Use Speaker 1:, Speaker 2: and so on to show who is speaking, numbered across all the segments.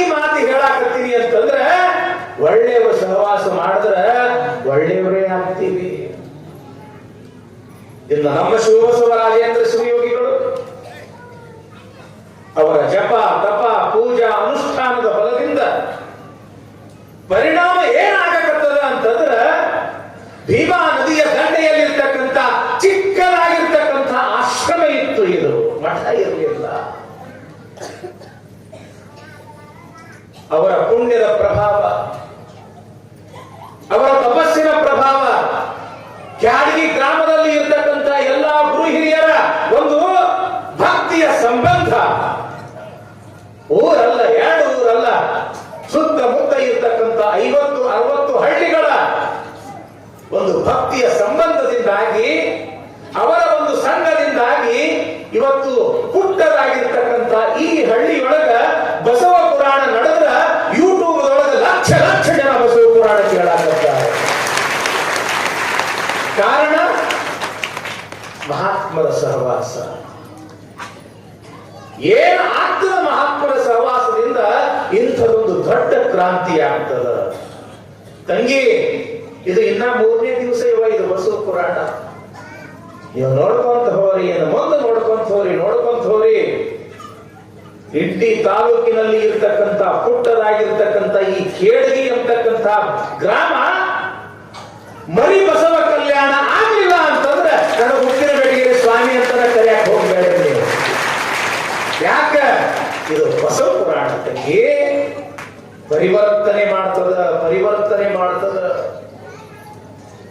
Speaker 1: ಈ ಮಾತು ಹೇಳಾಕತ್ತೀನಿ ಅಂತಂದ್ರೆ ಒಳ್ಳೆಯವರು ಸಹವಾಸ ಮಾಡಿದ್ರೆ ಒಳ್ಳೆಯವರೇ ಆಗ್ತೀವಿ. ಇನ್ನು ನಮ್ಮ ಶಿವಬಸವ ರಾಜೇಂದ್ರ ಶಿವಯೋಗಿಗಳು ಅವರ ಜಪ ತಪ ಪೂಜಾ ಅನುಷ್ಠಾನದ ಫಲದಿಂದ ಪರಿಣಾಮ ಏನಾಗಕತ್ತದ ಅಂತಂದ್ರ ಭೀಮಾ ನದಿಯ ದಂಡೆಯಲ್ಲಿರ್ತಕ್ಕಂಥ ಚಿಕ್ಕದಾಗಿರ್ತಕ್ಕಂಥ ಆಶ್ರಮ ಇತ್ತು, ಇದು ಮಠ ಇರಲಿಲ್ಲ. ಅವರ ಪುಣ್ಯದ ಪ್ರಭಾವ, ಅವರ ತಪಸ್ಸಿನ ಪ್ರಭಾವ, ಕ್ಯಾಡಗಿ ಗ್ರಾಮದಲ್ಲಿ ಇರ್ತಕ್ಕಂಥ ಎಲ್ಲಾ ಗುರು ಹಿರಿಯರ ಒಂದು ಭಕ್ತಿಯ ಸಂಬಂಧ, ಊರಲ್ಲ ಎರಡು ಊರಲ್ಲ ಸುತ್ತಮುತ್ತ ಇರ್ತಕ್ಕಂಥ 50-60 ಹಳ್ಳಿಗಳ ಒಂದು ಭಕ್ತಿಯ ಸಂಬಂಧದಿಂದಾಗಿ, ಅವರ ಒಂದು ಸಂಘದಿಂದಾಗಿ ಇವತ್ತು ಪುಟ್ಟದಾಗಿರ್ತಕ್ಕಂಥ ಈ ಹಳ್ಳಿಯೊಳಗ ಬಸವ ಪುರಾಣ ನಡೆದ್ರ ಯೂಟ್ಯೂಬ್ ಒಳಗ ಲಕ್ಷ ಲಕ್ಷ ಜನ ಬಸವ ಪುರಾಣ ಕೇಳಾಕತ್ತಾರೆ. ಕಾರಣ ಮಹಾತ್ಮರ ಸಹವಾಸ. ಏನು ಆಗ್ತದ ಮಹಾತ್ಮರ ಸಹವಾಸದಿಂದ ಇಂಥದೊಂದು ದೊಡ್ಡ ಕ್ರಾಂತಿ ಆಗ್ತದ. ತಂಗಿ, ಇದು ಇನ್ನ 3ನೇ ದಿವಸ ಇದು ಬಸವ ಪುರಾಣ. ನೀವು ನೋಡ್ಕೊಂತ ಹೋರಿ, ಮುಂದೆ ನೋಡ್ಕೊಂತ ಹೋರಿ. ಇಂಡಿ ತಾಲೂಕಿನಲ್ಲಿ ಇರ್ತಕ್ಕಂಥ ಪುಟ್ಟದಾಗಿರ್ತಕ್ಕಂಥ ಈ ಕೇಡಗಿ ಅಂತಕ್ಕಂಥ ಗ್ರಾಮ ಮರಿ ಬಸವ ಕಲ್ಯಾಣ ಆಗ್ಲಿಲ್ಲ ಅಂತಂದ್ರೆ ನನ್ನ ಹುಟ್ಟಿನ ಬೆಳಗ್ಗೆ ಸ್ವಾಮಿ ಅಂತ ಕರೆಯಕ್ ಹೋಗ್ಬೇಡ ನೀವು. ಯಾಕ? ಇದು ಬಸವ ಪುರಾಣ ತಂಗಿ ಪರಿವರ್ತನೆ ಮಾಡ್ತದ.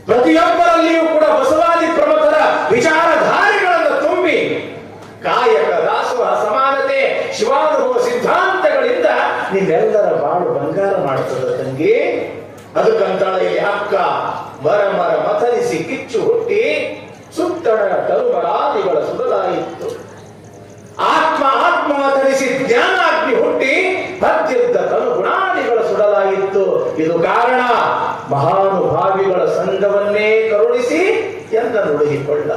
Speaker 1: ಪ್ರತಿಯೊಬ್ಬರಲ್ಲಿಯೂ ಕೂಡ ಬಸವಾದಿ ಪ್ರಮುಖರ ವಿಚಾರಧಾರೆಗಳನ್ನು ತುಂಬಿ ಕಾಯಕ ದಾಸೋಹ ಸಮಾನತೆ ಶಿವಾನುಭವ ಸಿದ್ಧಾಂತಗಳಿಂದ ನೀವೆಲ್ಲರ ಬಾಳು ಬಂಗಾರ ಮಾಡ್ತದ ತಂಗಿ. ಅದಕ್ಕಂತಾಳ ಇಲ್ಲಿ ಅಕ್ಕ ಮರ ಮಥನಿಸಿ ಕಿಚ್ಚು ಹುಟ್ಟಿ ಸುತ್ತಣ ತರುಮರಾದಿಗಳ ಸುಡಲಾಯಿತು. ಆತ್ಮ ಮಥನಿಸಿ ಜ್ಞಾನಾಗ್ನಿ ಹುಟ್ಟಿ ಪದ್ಯದ್ದ ತನುಗುಣಾದಿಗಳ ಸುಡಲಾಯಿತು. ಇದು ಕಾರಣ ಮಹಾನುಭಾವಿಗಳ ಸಂಘವನ್ನೇ ಕರುಣಿಸಿ ಎಂದ ನುಡಿಕೊಳ್ಳ.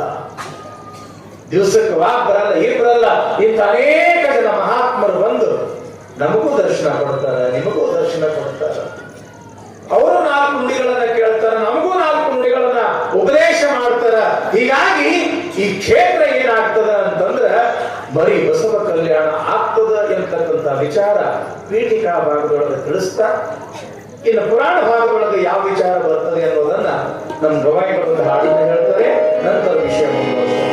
Speaker 1: ದಿವಸಕ್ಕೆ ಬರಲ್ಲ ಇಬ್ಬರಲ್ಲ, ಇಂಥ ಅನೇಕ ಜನ ಮಹಾತ್ಮರು ಬಂದು ನಮಗೂ ದರ್ಶನ ಕೊಡ್ತಾರೆ, ನಿಮಗೂ ದರ್ಶನ ಕೊಡ್ತಾರೆ. ಅವರು 4 ನುಡಿಗಳನ್ನ ಕೇಳ್ತಾರೆ, ನಮಗೂ 4 ನುಡಿಗಳನ್ನ ಉಪದೇಶ ಮಾಡ್ತಾರ. ಹೀಗಾಗಿ ಈ ಕ್ಷೇತ್ರ ಏನಾಗ್ತದ ಅಂತಂದ್ರ ಬರೀ ಬಸವ ಕಲ್ಯಾಣ ಆಗ್ತದ ಎಂತಕ್ಕಂಥ ವಿಚಾರ ಪೀಠಿಕಾ ಭಾಗದೊಳಗೆ ತಿಳಿಸ್ತಾ, ಇನ್ನು ಪುರಾಣ ಭಾಗದೊಳಗೆ ಯಾವ ವಿಚಾರ ಬರ್ತದೆ ಅನ್ನೋದನ್ನ ನಮ್ಮ ಗವಾಯಿಗಳು ಹಾಡನ್ನು ಹೇಳ್ತಾರೆ. ನಂತರ ವಿಷಯ ಮುಂದುವರಿಸ್ತಾರೆ.